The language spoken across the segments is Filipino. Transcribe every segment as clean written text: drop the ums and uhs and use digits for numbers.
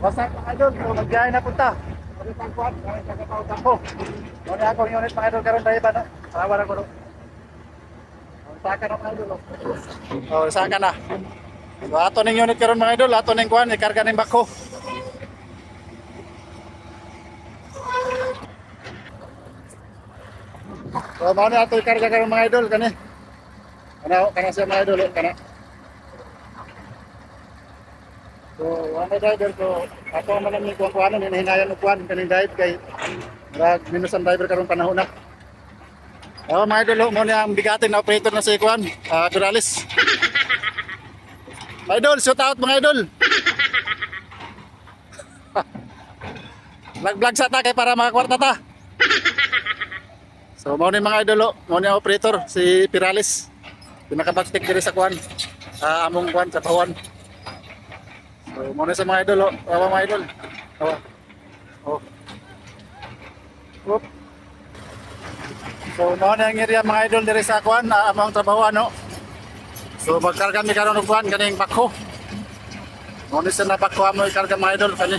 Basta mga idol, so magbiyahe na punta. Ulit ang kuwan, kami kakapautan ko. Muna akong unit mga idol karon tayo ba no? Tawaran ko no. Saka na mga idol. Oh, saka na. So ato ning unit karon mga idol, ato ning kuwan, ikarga ning bako. So mao ni ato ikarga karon mga idol kani. Kana siya mga idol kana. So, ano driver ko, ako man lang yung kuwan ni hinayan og kuwan kaning drive kay minus ang driver karon panahon na. Oh, mga idol, mo ni ang bigatin na operator na si kuwan, Duralis. Mga idol, shout out mga idol. Vlog sa ta kay para makakwarta ta. So, mo ni mga idol, mo ni ang operator si Piralis. Pinakabagstik diri sa kuwan. Among kuwan sa Pawan. So, muna sa mga idol, mga idol. Oh. Oop. So, muna ang area mga idol diri sa kuan, among trabaho ano. So, magkarga mi karon og kuan kaning bako. Muna sa nabako mo ikarga mga idol kani.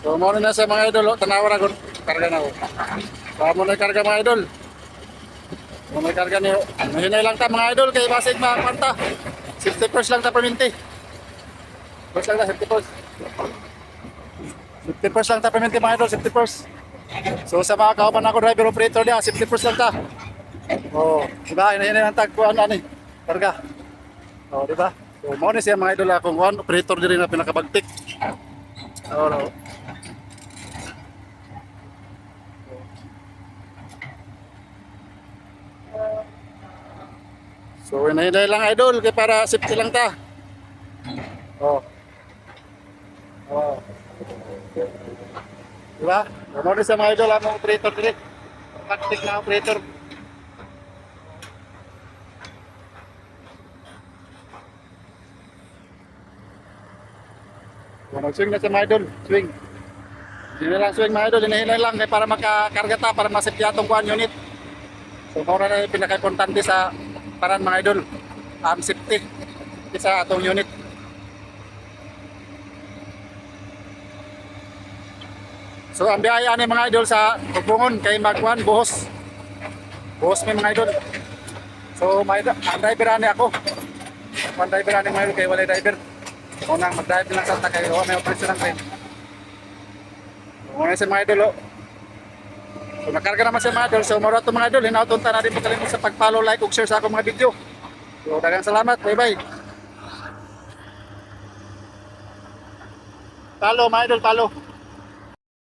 So, muna na sa mga idol, tanawa ra gud karga na ko. So, muna karga mga idol. Muna karga niyo. Mahinay lang ta mga idol kay basig makapanta. 60 first lang ta perminti. First lang ta 50 first. 50 first lang ta perminti mga idol, 50 first. So sa mga kauban ako driver operator dia, 50 first lang ta. Oh, di ba? Inahin ang tag ko ano ni. Karga. Oh, di ba? So mo ni siya mga idol akong one operator diri na pinakabagtik. Oh, no. So inahinay lang idol kay para safety lang ta. Oh. Oh. Diba? Ano rin sa mga idol ang operator dito. Plastic na operator. So, mag-swing na sa mga idol. Swing. Hindi lang swing mga idol. Hinahinay lang kay para makakarga ta, para masafety atong kuhan unit. So muna na yung pinaka-importante sa paran mga idol. Safety. Sa atong unit. So ang biyaya ni mga idol sa Tugbungon kay Magwan buhos. Buhos may mga idol. So ang driver ani ako. Ang driver ani mga idol kay walay driver. Unang mag-drive lang sa takay o may operasyon ng train. Muna sa mga idol. So nakarga naman sa mga idol. So mura ito mga idol. Hinautunta na rin po kalimut sa pag-follow, like, ug share sa akong mga video. So dagang salamat. Bye bye. Talo mga idol, talo.